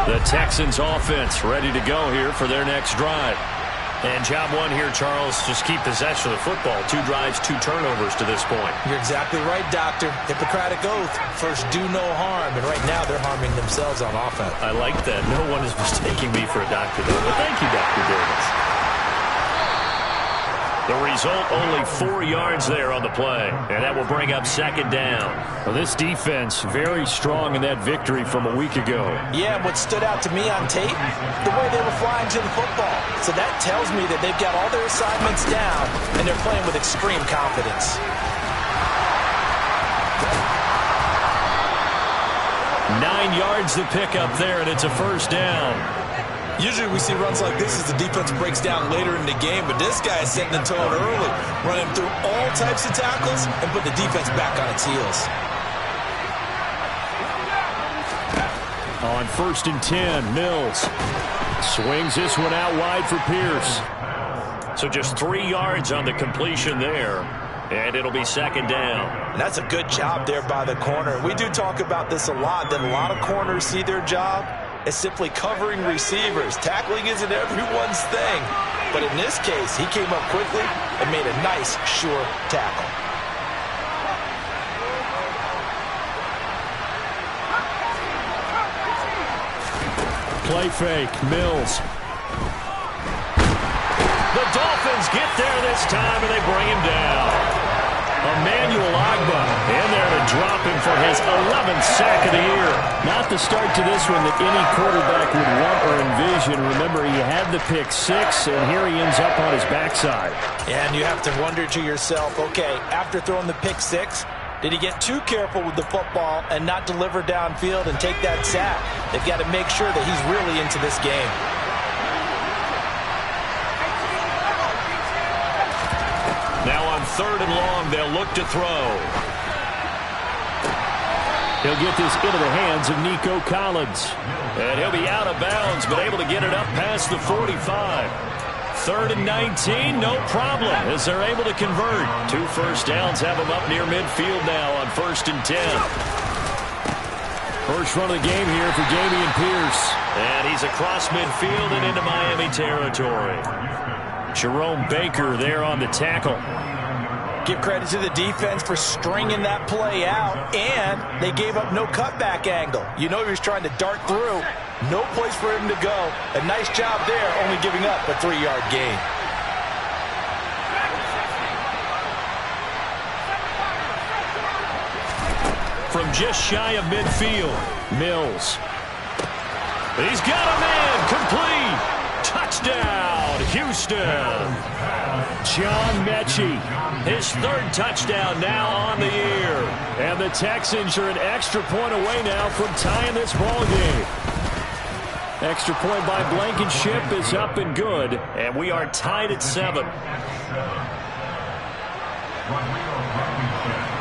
The Texans offense ready to go here for their next drive. And job one here, Charles, just keep possession of the football. 2 drives, 2 turnovers to this point. You're exactly right, Doctor. Hippocratic oath. First, do no harm. And right now, they're harming themselves on offense. I like that. No one is mistaking me for a doctor, though. Well, thank you, Dr. Davis. The result, only 4 yards there on the play. And that will bring up second down. Well, this defense, very strong in that victory from a week ago. Yeah, what stood out to me on tape, the way they were flying to the football. So that tells me that they've got all their assignments down, and they're playing with extreme confidence. 9 yards to pick up there, and it's a first down. Usually we see runs like this as the defense breaks down later in the game, but this guy is setting the tone early, running through all types of tackles and put the defense back on its heels. On 1st and 10, Mills swings this one out wide for Pierce. So just 3 yards on the completion there, and it'll be second down. And that's a good job there by the corner. We do talk about this a lot, that a lot of corners see their job as simply covering receivers. Tackling isn't everyone's thing. But in this case, he came up quickly and made a nice, sure tackle. Play fake, Mills. The Dolphins get there this time, and they bring him down. Emmanuel Agba in there to drop him for his 11th sack of the year. Not the start to this one that any quarterback would want or envision. Remember, he had the pick 6, and here he ends up on his backside. And you have to wonder to yourself, okay, after throwing the pick 6, did he get too careful with the football and not deliver downfield and take that sack? They've got to make sure that he's really into this game. Now on 3rd and long, they'll look to throw. He'll get this into the hands of Nico Collins. And he'll be out of bounds, but able to get it up past the 45. 3rd and 19, no problem, as they're able to convert. 2 first downs have them up near midfield now on 1st and 10. First run of the game here for Dameon Pierce. And he's across midfield and into Miami territory. Jerome Baker there on the tackle. Give credit to the defense for stringing that play out, and they gave up no cutback angle. You know he was trying to dart through. No place for him to go. A nice job there, only giving up a 3-yard gain. From just shy of midfield, Mills. He's got a man, complete. Touchdown, Houston. John Mechie, his 3rd touchdown now on the year. And the Texans are an extra point away now from tying this ball game. Extra point by Blankenship is up and good, and we are tied at 7.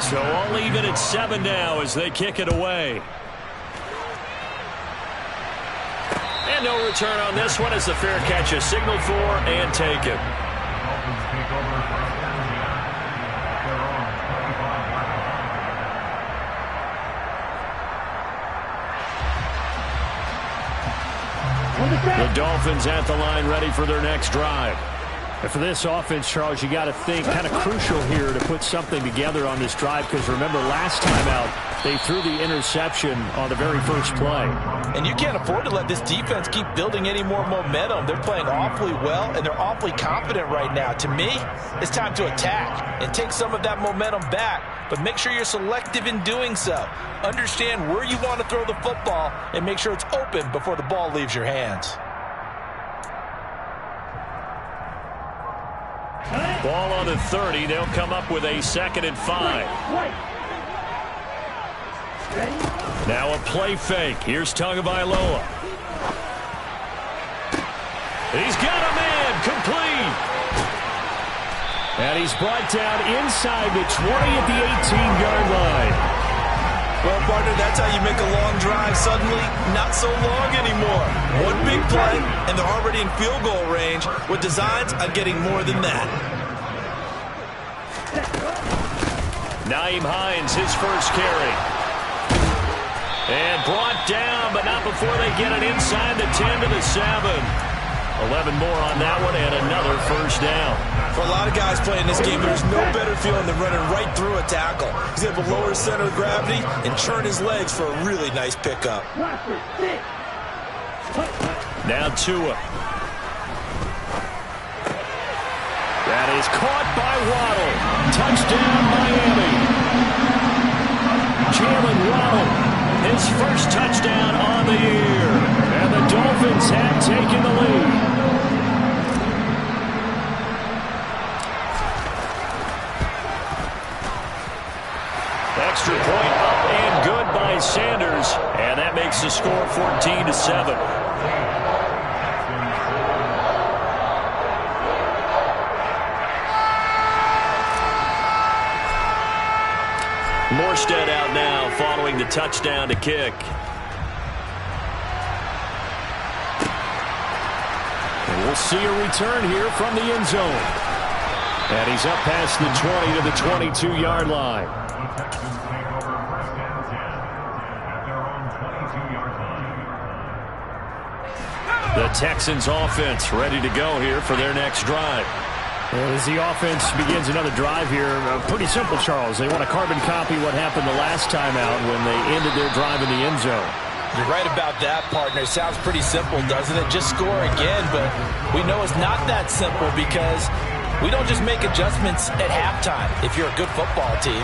So all even at 7 now as they kick it away. And no return on this one as the fair catch is signaled for and taken. The Dolphins at the line ready for their next drive. And for this offense, Charles, you got to think kind of crucial here to put something together on this drive, because remember last time out they threw the interception on the very first play. And you can't afford to let this defense keep building any more momentum. They're playing awfully well, and they're awfully confident right now. To me, it's time to attack and take some of that momentum back, but make sure you're selective in doing so. Understand where you want to throw the football and make sure it's open before the ball leaves your hands. Ball on the 30. They'll come up with a 2nd and 5. Now a play fake. Here's Tagovailoa. He's got a man, complete. And he's brought down inside the 20 at the 18-yard line. Well, partner, that's how you make a long drive suddenly not so long anymore. One big play, and they're already in field goal range with designs on getting more than that. Nyheim Hines, his first carry. And brought down, but not before they get it inside the 10 to the 7. 11 more on that one, and another first down. For a lot of guys playing this game, there's no better feeling than running right through a tackle. He's able to lower his center of gravity and churn his legs for a really nice pickup. Now Tua. That is caught by Waddle. Touchdown, Miami. Jalen Waddle, his first touchdown on the year. And the Dolphins have taken the lead. Extra point up and good by Sanders. And that makes the score 14 to 7. Morstead out now following the touchdown to kick. And we'll see a return here from the end zone. And he's up past the 20 to the 22-yard line. The Texans offense ready to go here for their next drive. As the offense begins another drive here, pretty simple, Charles. They want to carbon copy what happened the last time out when they ended their drive in the end zone. You're right about that, partner. Sounds pretty simple, doesn't it? Just score again, but we know it's not that simple because we don't just make adjustments at halftime if you're a good football team.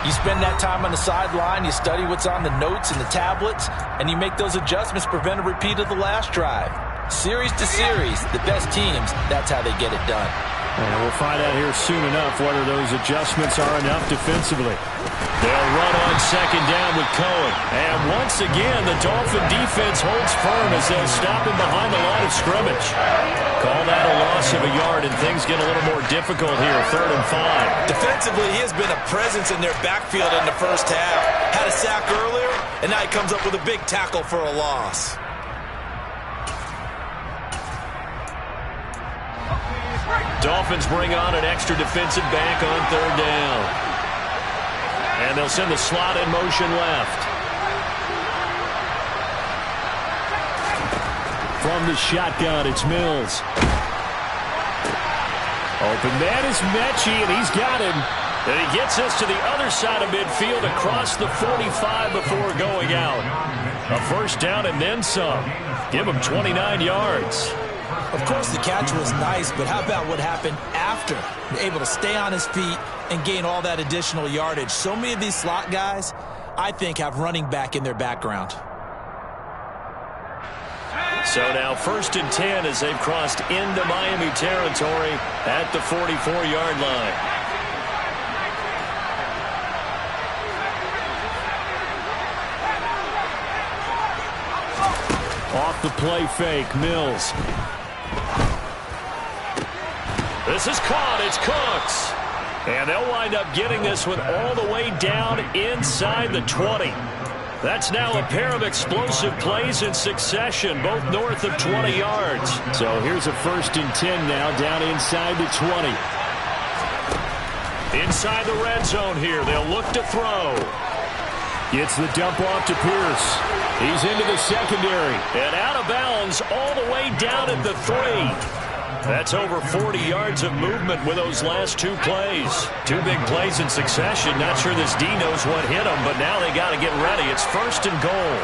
You spend that time on the sideline, you study what's on the notes and the tablets, and you make those adjustments, prevent a repeat of the last drive. Series to series, the best teams, that's how they get it done. And we'll find out here soon enough whether those adjustments are enough defensively. They'll run on second down with Cohen. And once again, the Dolphin defense holds firm as they'll stop him behind the line of scrimmage. Call that a loss of a yard, and things get a little more difficult here, 3rd and 5. Defensively, he has been a presence in their backfield in the first half. Had a sack earlier, and now he comes up with a big tackle for a loss. Dolphins bring on an extra defensive back on 3rd down. And they'll send the slot in motion left. From the shotgun, it's Mills. Open man is Mechie, and he's got him. And he gets us to the other side of midfield across the 45 before going out. A first down and then some. Give him 29 yards. Of course, the catch was nice, but how about what happened after? Able to stay on his feet and gain all that additional yardage. So many of these slot guys, I think, have running back in their background. So now 1st and 10 as they've crossed into Miami territory at the 44-yard line. Off the play fake, Mills. This is caught. It's Cooks. And they'll wind up getting this one all the way down inside the 20. That's now a pair of explosive plays in succession, both north of 20 yards. So here's a 1st and 10 now, down inside the 20. Inside the red zone here. They'll look to throw. Gets the dump off to Pierce. He's into the secondary. And out of bounds all the way down at the 3. That's over 40 yards of movement with those last 2 plays. 2 big plays in succession. Not sure this D knows what hit them, but now they got to get ready. It's 1st and goal.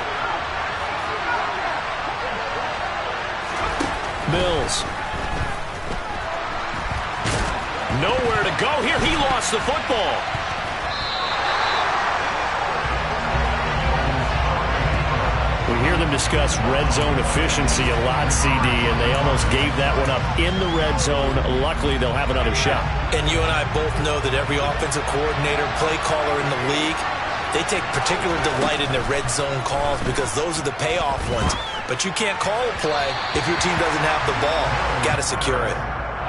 Mills. Nowhere to go here. He lost the football. We hear them discuss red zone efficiency a lot, CD, and they almost gave that one up in the red zone. Luckily, they'll have another shot. And you and I both know that every offensive coordinator, play caller in the league, they take particular delight in their red zone calls because those are the payoff ones. But you can't call a play if your team doesn't have the ball. Got to secure it.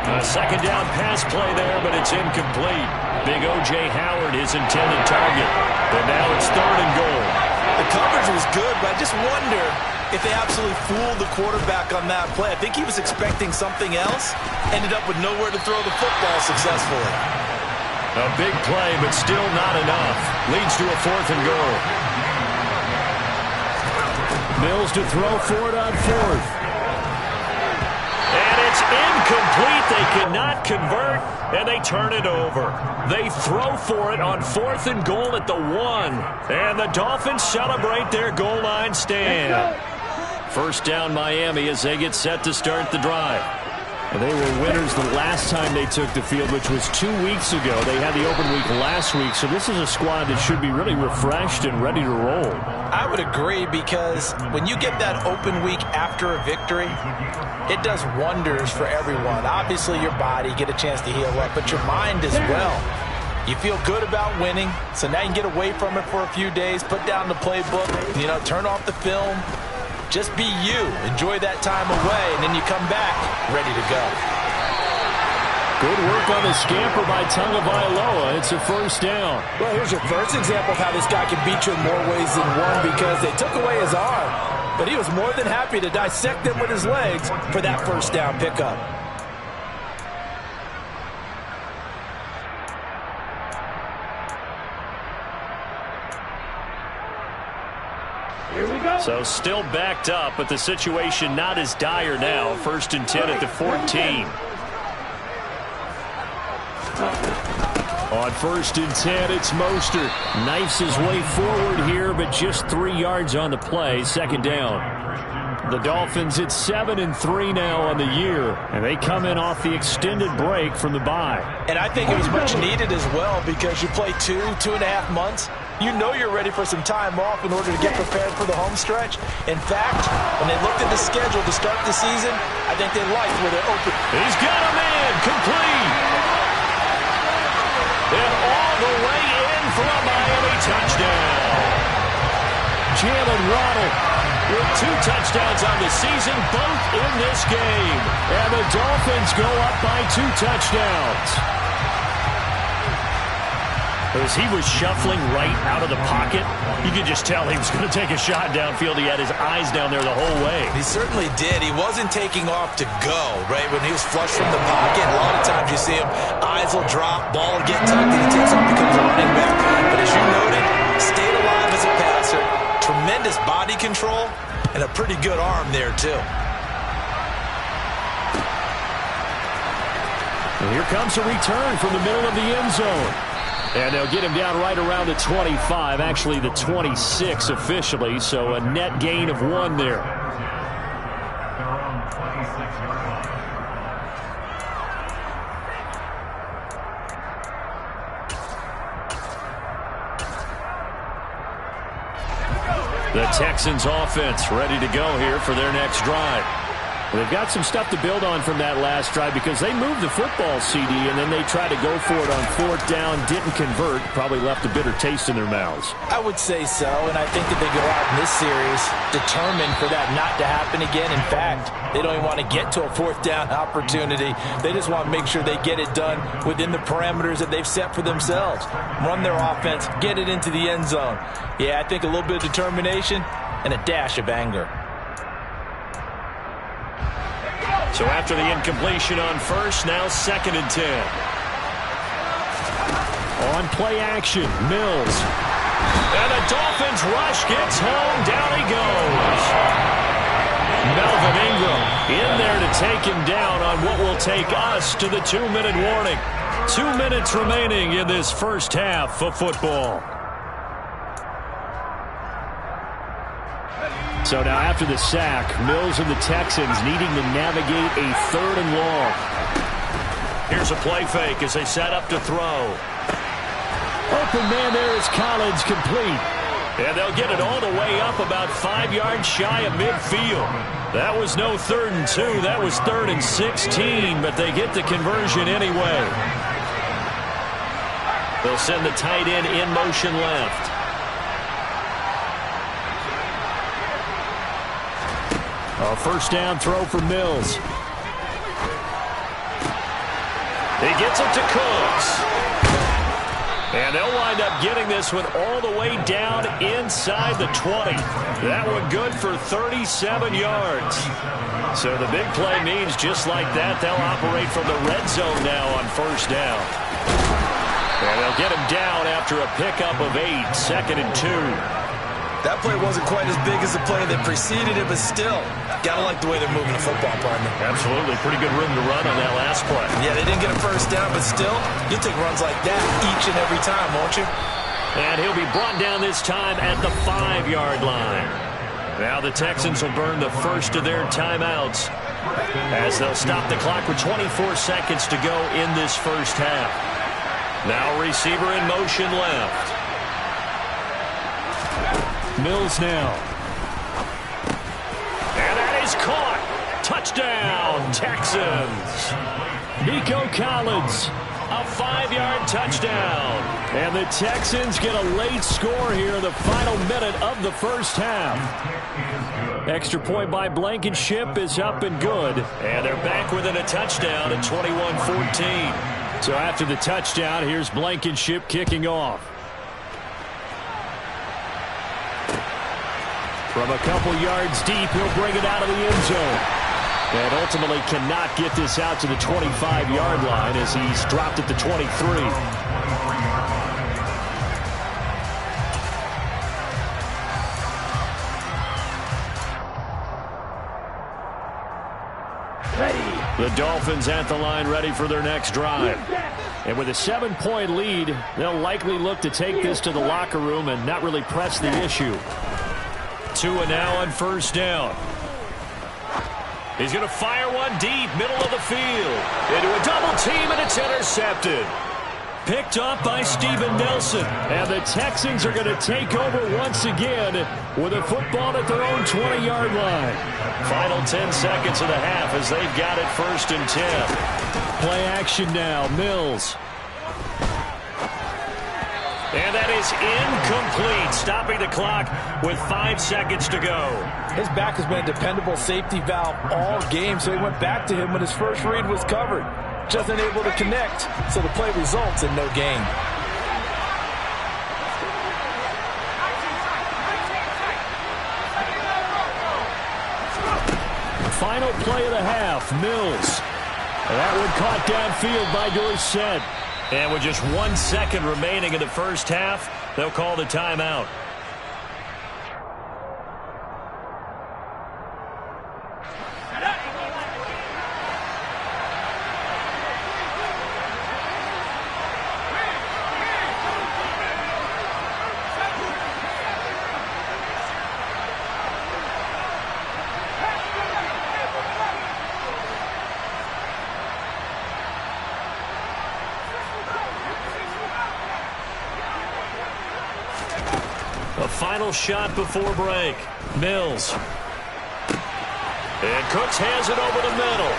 A second down pass play there, but it's incomplete. Big O.J. Howard, his intended target. But now it's 3rd and goal. The coverage was good, but I just wonder if they absolutely fooled the quarterback on that play. I think he was expecting something else. Ended up with nowhere to throw the football successfully. A big play, but still not enough. Leads to a 4th and goal. Mills to throw for it on fourth. And it's incomplete. They cannot convert, and they turn it over. They throw for it on 4th and goal at the 1. And the Dolphins celebrate their goal line stand. First down Miami as they get set to start the drive. They were winners the last time they took the field, which was 2 weeks ago. They had the open week last week, so this is a squad that should be really refreshed and ready to roll. I would agree, because when you get that open week after a victory, it does wonders for everyone. Obviously, your body, get a chance to heal up, but your mind as well. You feel good about winning, so now you can get away from it for a few days, put down the playbook, turn off the film. Just be you. Enjoy that time away, and then you come back ready to go. Good work on the scamper by Tagovailoa. It's a first down. Well, here's your first example of how this guy can beat you in more ways than one, because they took away his arm, but he was more than happy to dissect them with his legs for that first down pickup. So still backed up, but the situation not as dire now. 1st and 10 at the 14. On 1st and 10, it's Mostert. Knifes his way forward here, but just 3 yards on the play. Second down. The Dolphins at 7-3 now on the year, and they come in off the extended break from the bye. And I think it was much needed as well, because you play 2.5 months. You know you're ready for some time off in order to get prepared for the home stretch. In fact, when they looked at the schedule to start the season, I think they liked where they're open. He's got a man, complete. And all the way in for a Miami touchdown. Jalen Waddle with 2 touchdowns on the season, both in this game. And the Dolphins go up by 2 touchdowns. As he was shuffling right out of the pocket, you could just tell he was going to take a shot downfield. He had his eyes down there the whole way. He certainly did. He wasn't taking off to go, right? When he was flush from the pocket, a lot of times you see him, eyes will drop, ball will get tucked, and he takes off, becomes a running back. But as you noted, stayed alive as a passer, tremendous body control, and a pretty good arm there, too. And here comes a return from the middle of the end zone. And they'll get him down right around the 25, actually the 26 officially, so a net gain of 1 there. The Texans offense ready to go here for their next drive. They've got some stuff to build on from that last drive, because they moved the football, CD, and then they tried to go for it on 4th down, didn't convert, probably left a bitter taste in their mouths. I would say so, and I think that they go out in this series determined for that not to happen again. In fact, they don't even want to get to a 4th down opportunity. They just want to make sure they get it done within the parameters that they've set for themselves. Run their offense, get it into the end zone. Yeah, I think a little bit of determination and a dash of anger. So after the incompletion on 1st, now 2nd and 10. On play action, Mills. And the Dolphins rush gets home. Down he goes. Melvin Ingram in there to take him down on what will take us to the 2-minute warning. 2 minutes remaining in this first half of football. So now after the sack, Mills and the Texans needing to navigate a 3rd and long. Here's a play fake as they set up to throw. Open man there is Collins, complete. And they'll get it all the way up about 5 yards shy of midfield. That was no 3rd and 2. That was 3rd and 16, but they get the conversion anyway. They'll send the tight end in motion left. A first down throw for Mills. He gets it to Cooks. And they'll wind up getting this one all the way down inside the 20. That one good for 37 yards. So the big play means just like that, they'll operate from the red zone now on 1st down. And they'll get him down after a pickup of 8, 2nd and 2. That play wasn't quite as big as the play that preceded it, but still, gotta like the way they're moving the football, partner. Absolutely. Pretty good room to run on that last play. Yeah, they didn't get a first down, but still, you'll take runs like that each and every time, won't you? And he'll be brought down this time at the 5-yard line. Now the Texans will burn the first of their timeouts as they'll stop the clock with 24 seconds to go in this first half. Now receiver in motion left. Mills now. And that is caught. Touchdown, Texans. Nico Collins, a 5-yard touchdown. And the Texans get a late score here in the final minute of the first half. Extra point by Blankenship is up and good. And they're back within a touchdown at 21-14. So after the touchdown, here's Blankenship kicking off. From a couple yards deep, he'll bring it out of the end zone. And ultimately cannot get this out to the 25-yard line as he's dropped at the 23. The Dolphins at the line ready for their next drive. And with a 7-point lead, they'll likely look to take this to the locker room and not really press the issue. Tua now on first down. He's going to fire one deep, middle of the field. Into a double team, and it's intercepted. Picked off by Steven Nelson. And the Texans are going to take over once again with a football at their own 20-yard line. Final 10 seconds of the half as they've got it 1st and 10. Play action now, Mills. And that is incomplete, stopping the clock with 5 seconds to go. His back has been a dependable safety valve all game, so he went back to him when his first read was covered. Just unable to connect, so the play results in no gain. Final play of the half, Mills. And that one caught downfield by Dorsett. And with just 1 second remaining in the first half, they'll call the timeout. A final shot before break. Mills. And Cooks has it over the middle.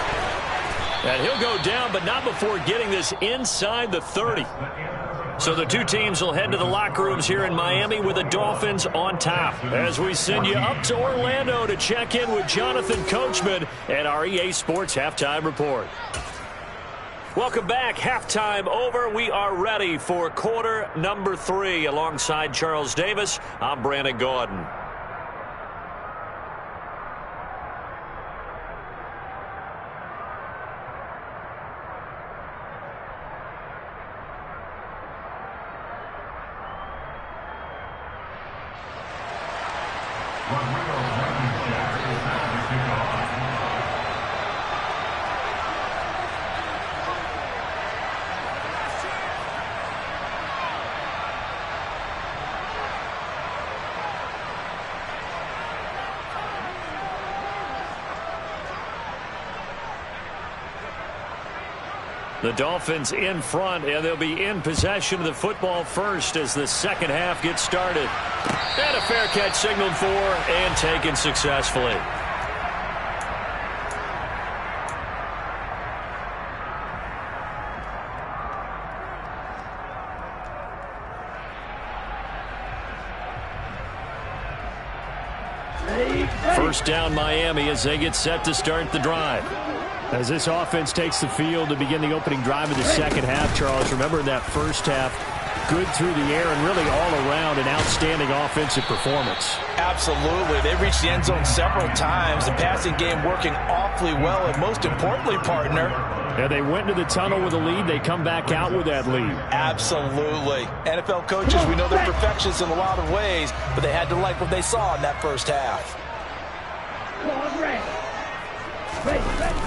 And he'll go down, but not before getting this inside the 30. So the two teams will head to the locker rooms here in Miami with the Dolphins on top. As we send you up to Orlando to check in with Jonathan Coachman and our EA Sports Halftime Report. Welcome back. Halftime over. We are ready for quarter number 3. Alongside Charles Davis, I'm Brandon Gaudin. The Dolphins in front, and they'll be in possession of the football first as the second half gets started. And a fair catch signaled for and taken successfully. First down Miami as they get set to start the drive. As this offense takes the field to begin the opening drive of the second half, Charles, remember in that first half, good through the air and really all around an outstanding offensive performance. Absolutely. They reached the end zone several times. The passing game working awfully well, and most importantly, partner, and they went into the tunnel with a lead. They come back out with that lead. Absolutely. NFL coaches, we know they're perfectionists in a lot of ways, but they had to like what they saw in that first half.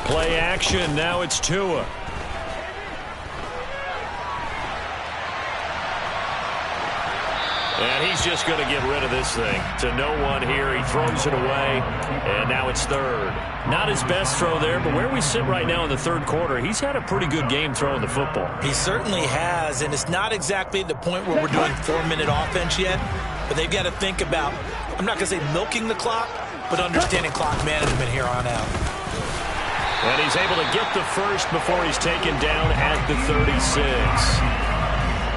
Play action. Now it's Tua. And he's just going to get rid of this thing. To no one here. He throws it away. And now it's third. Not his best throw there, but where we sit right now in the third quarter, he's had a pretty good game throwing the football. He certainly has, and it's not exactly the point where we're doing 4-minute offense yet, but they've got to think about, I'm not going to say milking the clock, but understanding clock management here on out. And he's able to get the first before he's taken down at the 36.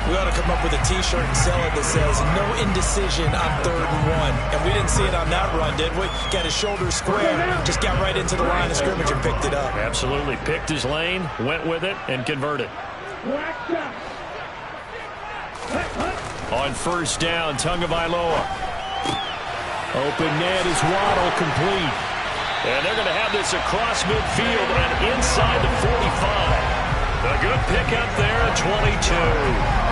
We ought to come up with a T-shirt and sell it that says, no indecision on 3rd and 1. And we didn't see it on that run, did we? Got his shoulders square, just got right into the line of scrimmage and picked it up. Absolutely. Picked his lane, went with it, and converted. On first down, Tagovailoa. Open man is Waddle, complete. And they're going to have this across midfield and inside the 45. A good pickup there at 22.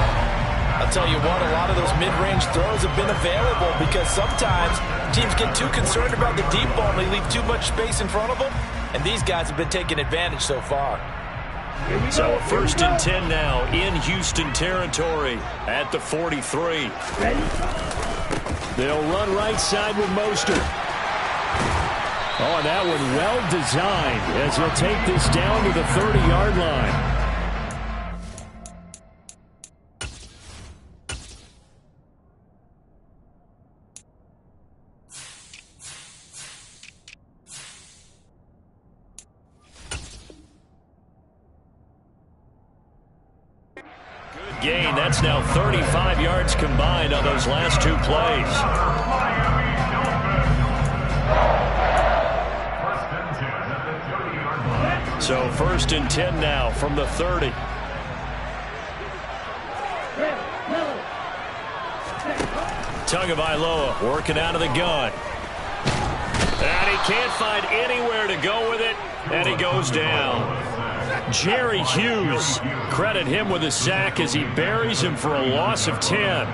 I'll tell you what, a lot of those mid-range throws have been available because sometimes teams get too concerned about the deep ball and they leave too much space in front of them, and these guys have been taking advantage so far. So 1st and 10 now in Houston territory at the 43. They'll run right side with Mostert. Oh, and that one well designed as he'll take this down to the 30-yard line. Gain. That's now 35 yards combined on those last 2 plays. So 1st and 10 now from the 30. Tagovailoa working out of the gun. And he can't find anywhere to go with it, and he goes down. Jerry Hughes, credit him with a sack as he buries him for a loss of 10.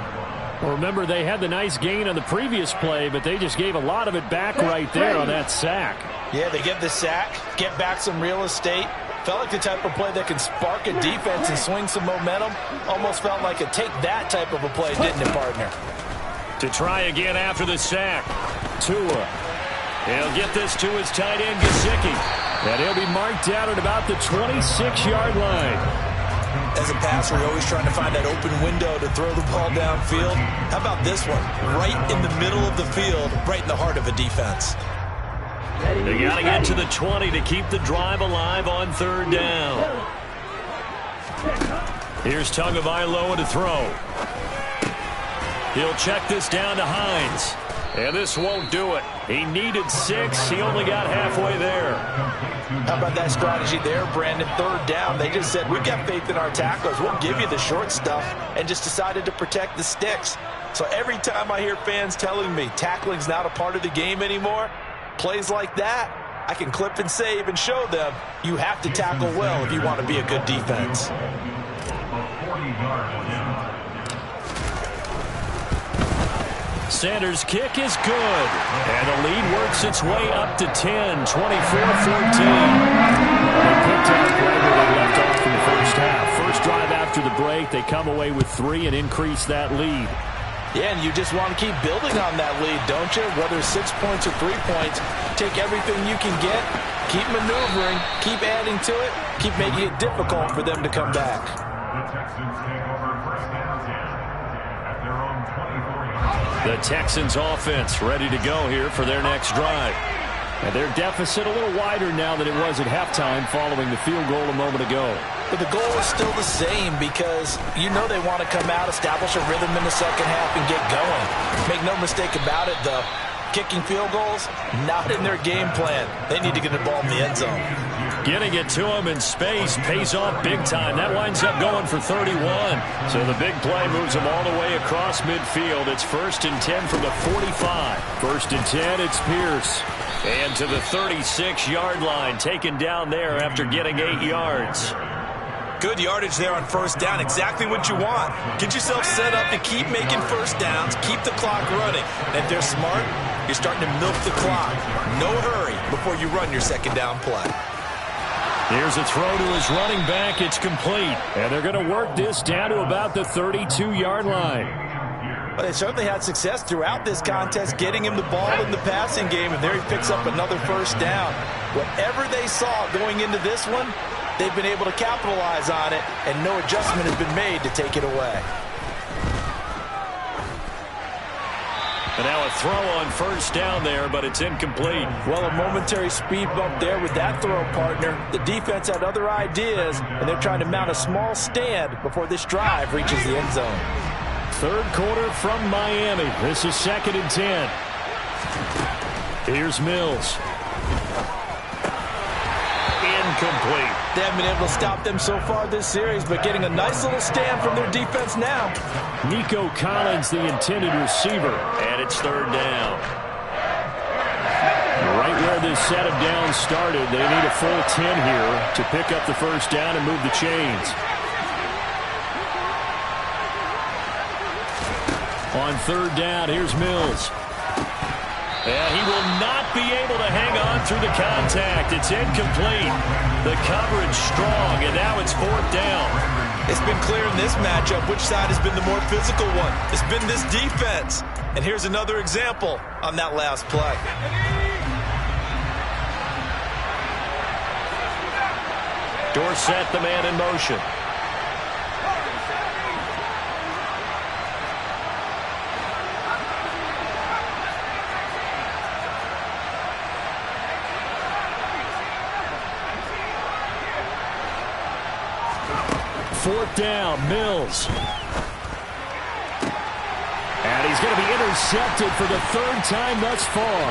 Well, remember, they had the nice gain on the previous play, but they just gave a lot of it back right there on that sack. Yeah, they get the sack, get back some real estate. Felt like the type of play that can spark a defense and swing some momentum. Almost felt like a take that type of a play, didn't it, partner? To try again after the sack. Tua. He'll get this to his tight end, Gesicki. And he'll be marked out at about the 26-yard line. As a passer, you're always trying to find that open window to throw the ball downfield. How about this one? Right in the middle of the field, right in the heart of a defense. They got to get to the 20 to keep the drive alive on 3rd down. Here's Tagovailoa to throw. He'll check this down to Hines. And this won't do it. He needed 6. He only got halfway there. How about that strategy there, Brandon? 3rd down. They just said, we've got faith in our tacklers. We'll give you the short stuff, and just decided to protect the sticks. So every time I hear fans telling me tackling's not a part of the game anymore, plays like that, I can clip and save and show them you have to tackle well if you want to be a good defense. Sanders' kick is good. And the lead works its way up to 10, 24-14. They picked up right where they left off in the first half. First drive after the break, they come away with 3 and increase that lead. Yeah, and you just want to keep building on that lead, don't you? Whether it's 6 points or 3 points, take everything you can get, keep maneuvering, keep adding to it, keep making it difficult for them to come back. The Texans offense ready to go here for their next drive. And their deficit a little wider now than it was at halftime following the field goal a moment ago. But the goal is still the same because you know they want to come out, establish a rhythm in the second half, and get going. Make no mistake about it, though. kicking field goals, not in their game plan. They need to get the ball in the end zone. Getting it to him in space pays off big time. That winds up going for 31. So the big play moves him all the way across midfield. It's 1st and 10 from the 45. 1st and 10, it's Pierce. And to the 36-yard line, taken down there after getting 8 yards. Good yardage there on 1st down. Exactly what you want. Get yourself set up to keep making 1st downs, keep the clock running. And if they're smart, you're starting to milk the clock. No hurry before you run your 2nd down play. Here's a throw to his running back. It's complete. And they're going to work this down to about the 32-yard line. Well, they certainly had success throughout this contest getting him the ball in the passing game, and there he picks up another 1st down. Whatever they saw going into this one, they've been able to capitalize on it, and no adjustment has been made to take it away. And now a throw on 1st down there, but it's incomplete. Well, a momentary speed bump there with that throw, partner. The defense had other ideas, and they're trying to mount a small stand before this drive reaches the end zone. 3rd quarter from Miami. This is 2nd and 10. Here's Mills. Incomplete. They haven't been able to stop them so far this series, but getting a nice little stand from their defense now. Nico Collins, the intended receiver, and it's 3rd down. Right where this set of downs started, they need a full 10 here to pick up the 1st down and move the chains. On 3rd down, here's Mills. And he will not be able to hang on through the contact. It's incomplete. The coverage strong, and now it's 4th down. It's been clear in this matchup which side has been the more physical one. It's been this defense. And here's another example on that last play. Dorsett, the man in motion. Fourth down, Mills. And he's going to be intercepted for the 3rd time thus far.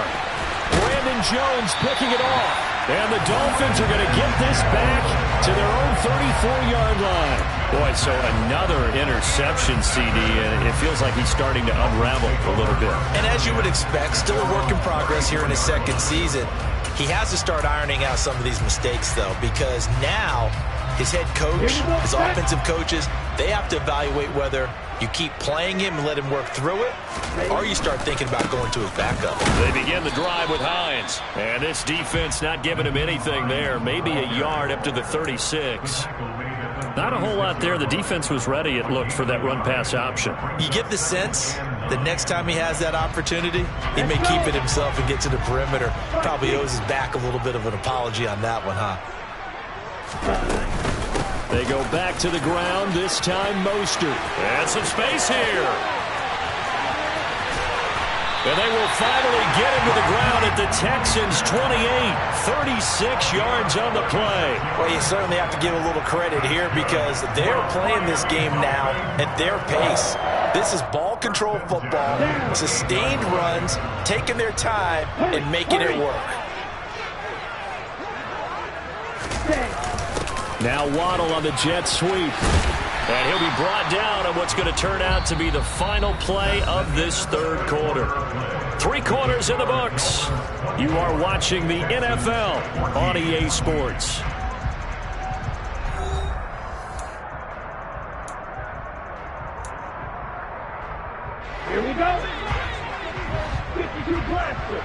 Brandon Jones picking it off. And the Dolphins are going to get this back to their own 34-yard line. Boy, so another interception, CD, and it feels like he's starting to unravel a little bit. And as you would expect, still a work in progress here in his 2nd season. He has to start ironing out some of these mistakes, though, because now his head coach, his offensive coaches, they have to evaluate whether you keep playing him and let him work through it, or you start thinking about going to his backup. They begin the drive with Hines. And this defense not giving him anything there. Maybe a yard up to the 36. Not a whole lot there. The defense was ready, it looked, for that run-pass option. You get the sense that next time he has that opportunity, he may keep it himself and get to the perimeter. Probably owes his back a little bit of an apology on that one, huh? They go back to the ground, this time Mostert. And some space here. And they will finally get him to the ground at the Texans' 28. 36 yards on the play. Well, you certainly have to give a little credit here because they're playing this game now at their pace. This is ball control football, sustained runs, taking their time and making it work. Now Waddle on the jet sweep. And he'll be brought down on what's going to turn out to be the final play of this 3rd quarter. 3 quarters in the books. You are watching the NFL on EA Sports. Here we go. 52 blasters.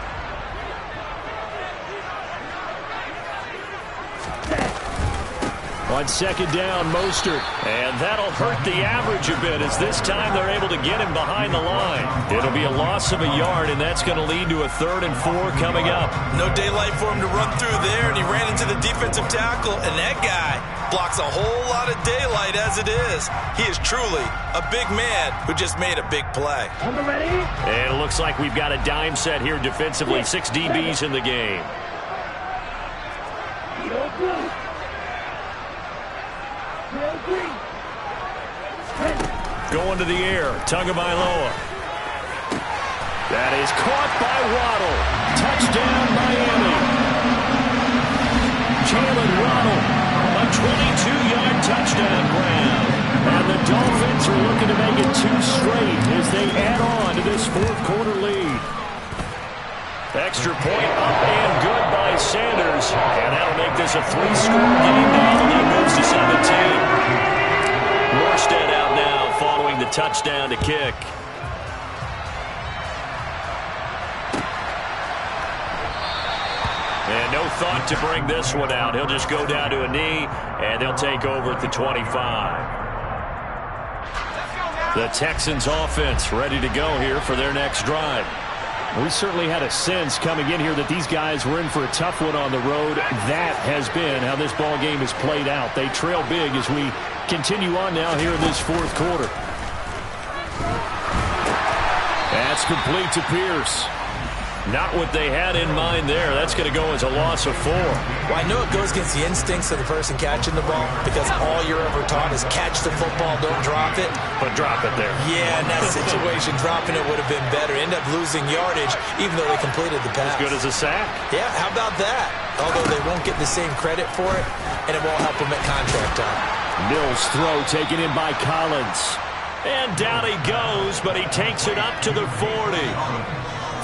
On 2nd down, Mostert. And that'll hurt the average a bit as this time they're able to get him behind the line. It'll be a loss of a yard, and that's going to lead to a 3rd and 4 coming up. No daylight for him to run through there, and he ran into the defensive tackle, and that guy blocks a whole lot of daylight as it is. He is truly a big man who just made a big play. And it looks like we've got a dime set here defensively. 6 DBs in the game. Going to the air, Tagovailoa. That is caught by Waddle. Touchdown, Miami. Jalen Waddle, a 22-yard touchdown grab. And the Dolphins are looking to make it 2 straight as they add on to this fourth-quarter lead. Extra point up and good by Sanders. And that'll make this a 3-score game now. The lead moves to 17. Morstead out now following the touchdown to kick. And no thought to bring this one out. He'll just go down to a knee, and they'll take over at the 25. The Texans offense ready to go here for their next drive. We certainly had a sense coming in here that these guys were in for a tough one on the road. That has been how this ball game has played out. They trail big as we continue on now here in this fourth quarter. That's complete to Pierce. Not what they had in mind there. That's going to go as a loss of 4. Well, I know it goes against the instincts of the person catching the ball because all you're ever taught is catch the football, don't drop it. But drop it there. Yeah, in that situation, dropping it would have been better. End up losing yardage even though they completed the pass. As good as a sack. Yeah, how about that? Although they won't get the same credit for it, and it won't help them at contract time. Mills' throw taken in by Collins. And down he goes, but he takes it up to the 40.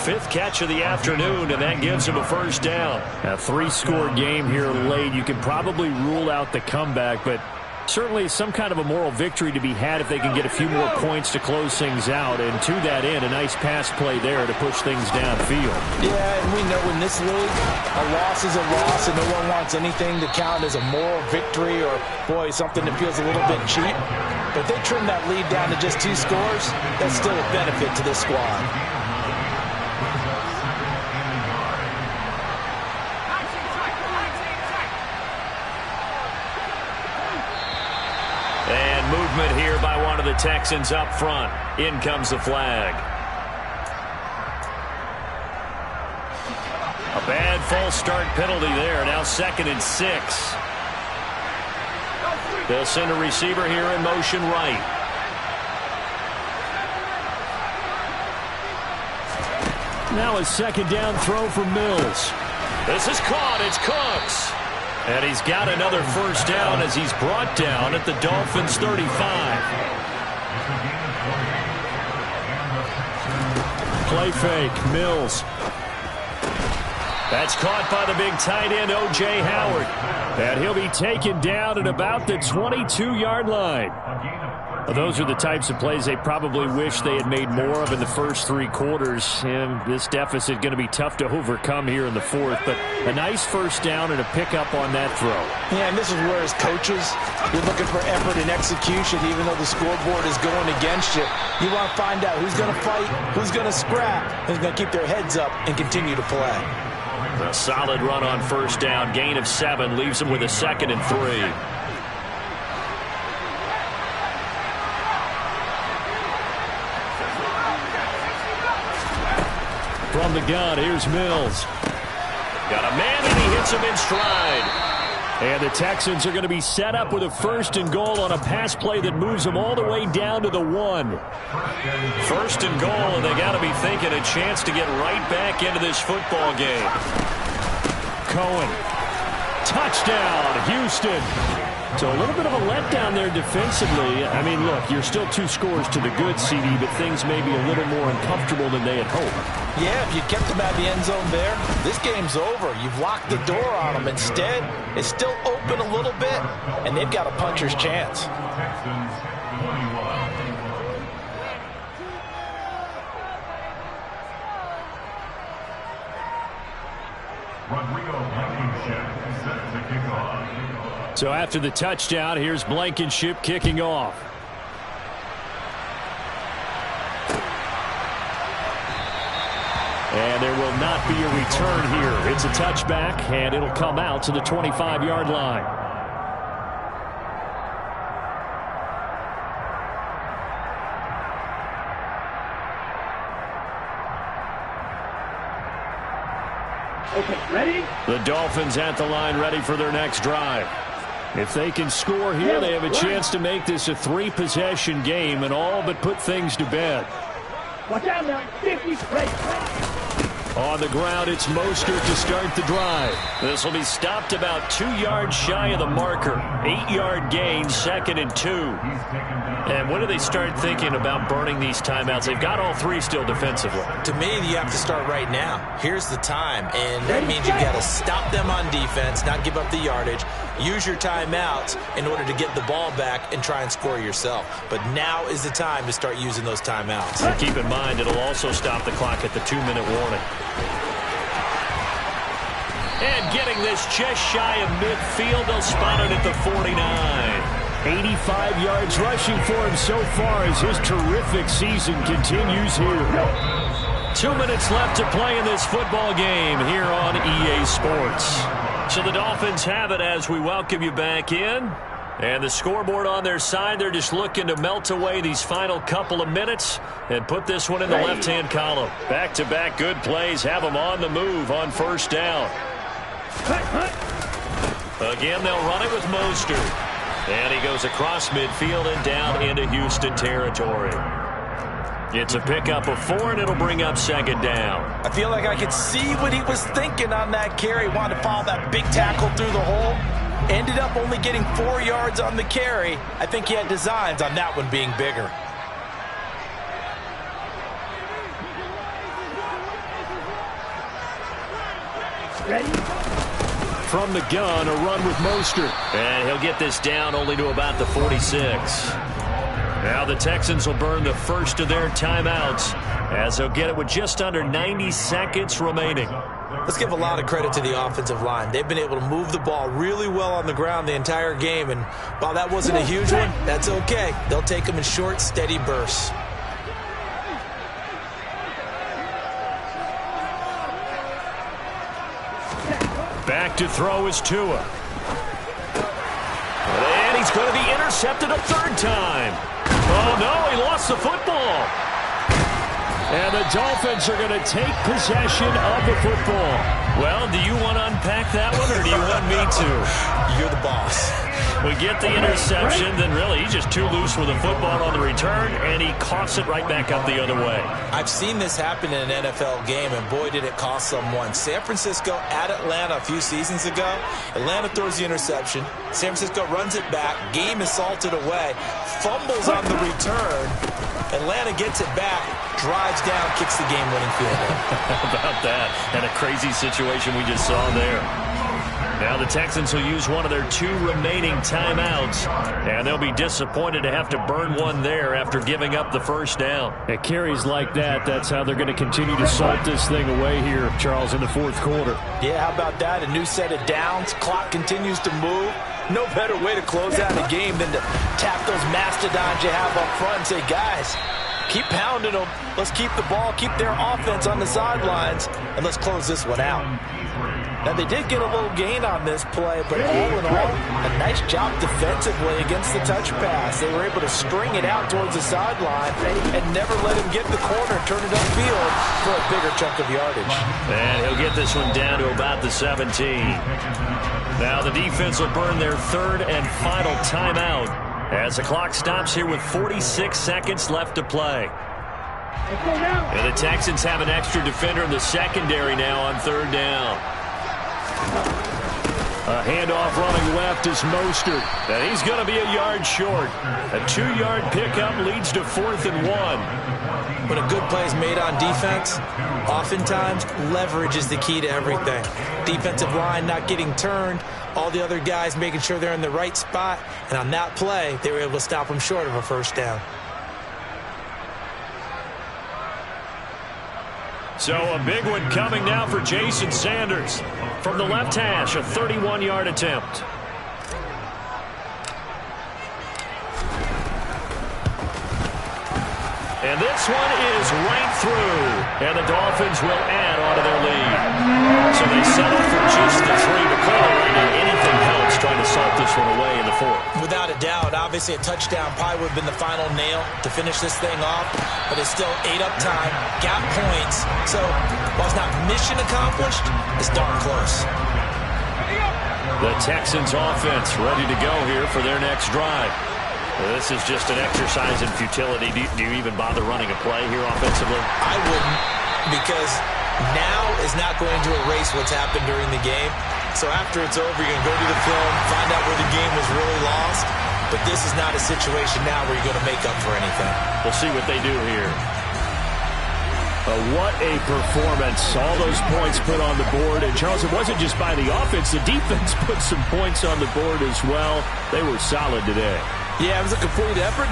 5th catch of the afternoon, and that gives him a first down. A 3-score game here late. You can probably rule out the comeback, but certainly some kind of a moral victory to be had if they can get a few more points to close things out. And to that end, a nice pass play there to push things downfield. Yeah, and we know in this league, a loss is a loss, and no one wants anything to count as a moral victory or, boy, something that feels a little bit cheap. But if they trim that lead down to just 2 scores, that's still a benefit to this squad. Movement here by one of the Texans up front. In comes the flag. A bad false start penalty there. Now 2nd and 6. They'll send a receiver here in motion right. Now a 2nd down throw for Mills. This is caught. It's Cooks. And he's got another first down as he's brought down at the Dolphins' 35. Play fake, Mills. That's caught by the big tight end, O.J. Howard. And he'll be taken down at about the 22-yard line. Those are the types of plays they probably wish they had made more of in the first 3 quarters. And this deficit going to be tough to overcome here in the 4th. But a nice first down and a pickup on that throw. Yeah, and this is where as coaches, you're looking for effort and execution even though the scoreboard is going against you. You want to find out who's going to fight, who's going to scrap, who's going to keep their heads up and continue to play. A solid run on first down. Gain of 7 leaves them with a 2nd and 3. From the gun, here's Mills. Got a man, and he hits him in stride. And the Texans are going to be set up with a 1st and goal on a pass play that moves them all the way down to the 1. 1st and goal, and they got to be thinking a chance to get right back into this football game. Cohen. Touchdown, Houston. So a little bit of a letdown there defensively. I mean, look, you're still 2 scores to the good, CD, but things may be a little more uncomfortable than they had hoped. Yeah, if you kept them out of the end zone there, this game's over. You've locked the door on them. Instead, it's still open a little bit, and they've got a puncher's chance. So after the touchdown, here's Blankenship kicking off. And there will not be a return here. It's a touchback, and it'll come out to the 25-yard line. Okay, ready? The Dolphins at the line, ready for their next drive. If they can score here, they have a chance to make this a 3-possession game and all but put things to bed. Watch out now. 50. Ready. On the ground, it's Mostert to start the drive. This will be stopped about 2 yards shy of the marker. 8-yard gain, 2nd and 2. And when do they start thinking about burning these timeouts? They've got all 3 still defensively. To me, you have to start right now. Here's the time, and that means you've got to stop them on defense, not give up the yardage. Use your timeouts in order to get the ball back and try and score yourself. But now is the time to start using those timeouts. And keep in mind, it'll also stop the clock at the 2-minute warning. And getting this just shy of midfield, they'll spot it at the 49. 85 yards rushing for him so far as his terrific season continues here. 2 minutes left to play in this football game here on EA Sports. So the Dolphins have it as we welcome you back in. And the scoreboard on their side, they're just looking to melt away these final couple of minutes and put this one in the left-hand column. Back-to-back good plays have them on the move on first down. Again, they'll run it with Mostert. And he goes across midfield and down into Houston territory. It's a pickup of 4, and it'll bring up 2nd down. I feel like I could see what he was thinking on that carry. Wanted to follow that big tackle through the hole. Ended up only getting 4 yards on the carry. I think he had designs on that one being bigger. Ready? From the gun, a run with Mostert. And he'll get this down only to about the 46. Now the Texans will burn the first of their timeouts as they'll get it with just under 90 seconds remaining. Let's give a lot of credit to the offensive line. They've been able to move the ball really well on the ground the entire game. And while that wasn't a huge one, that's okay. They'll take them in short, steady bursts. Back to throw is Tua. And he's going to be intercepted a 3rd time. Oh, no, he lost the football. And the Dolphins are going to take possession of the football. Well, do you want to unpack that one, or do you want me to? You're the boss. We get the interception, then really he's just too loose with the football on the return, and he coughs it right back up the other way. I've seen this happen in an NFL game, and boy, did it cost someone. San Francisco at Atlanta a few seasons ago. Atlanta throws the interception. San Francisco runs it back. Game is salted away. Fumbles on the return. Atlanta gets it back, drives down, kicks the game-winning field goal. How about that? And a crazy situation we just saw there. Now the Texans will use one of their 2 remaining timeouts, and they'll be disappointed to have to burn one there after giving up the first down. At carries like that, that's how they're going to continue to salt this thing away here, Charles, in the 4th quarter. Yeah, how about that? A new set of downs. Clock continues to move. No better way to close out a game than to tap those mastodons you have up front and say, guys, keep pounding them. Let's keep the ball, keep their offense on the sidelines, and let's close this one out. Now, they did get a little gain on this play, but all in all, a nice job defensively against the touch pass. They were able to string it out towards the sideline and never let him get the corner and turn it upfield for a bigger chunk of yardage. And he'll get this one down to about the 17. Now the defense will burn their 3rd and final timeout as the clock stops here with 46 seconds left to play. And the Texans have an extra defender in the secondary now on 3rd down. A handoff running left is Mostert, and he's going to be a yard short. A 2-yard pickup leads to 4th and 1. When a good play is made on defense, oftentimes leverage is the key to everything. Defensive line not getting turned, all the other guys making sure they're in the right spot, and on that play, they were able to stop them short of a first down. So a big one coming now for Jason Sanders. From the left hash, a 31-yard attempt. And this one is right through. And the Dolphins will add on to their lead. So they settle for just the 3. But clearly right now, anything helps trying to salt this one away in the 4th. Without a doubt, obviously a touchdown probably would have been the final nail to finish this thing off. But it's still 8 up time, got points. So while it's not mission accomplished, it's darn close. The Texans offense ready to go here for their next drive. This is just an exercise in futility. Do you even bother running a play here offensively? I wouldn't, because now is not going to erase what's happened during the game. So after it's over, you're going to go to the film, find out where the game was really lost. But this is not a situation now where you're going to make up for anything. We'll see what they do here. What a performance. All those points put on the board. And, Charles, it wasn't just by the offense. The defense put some points on the board as well. They were solid today. Yeah, it was a complete effort.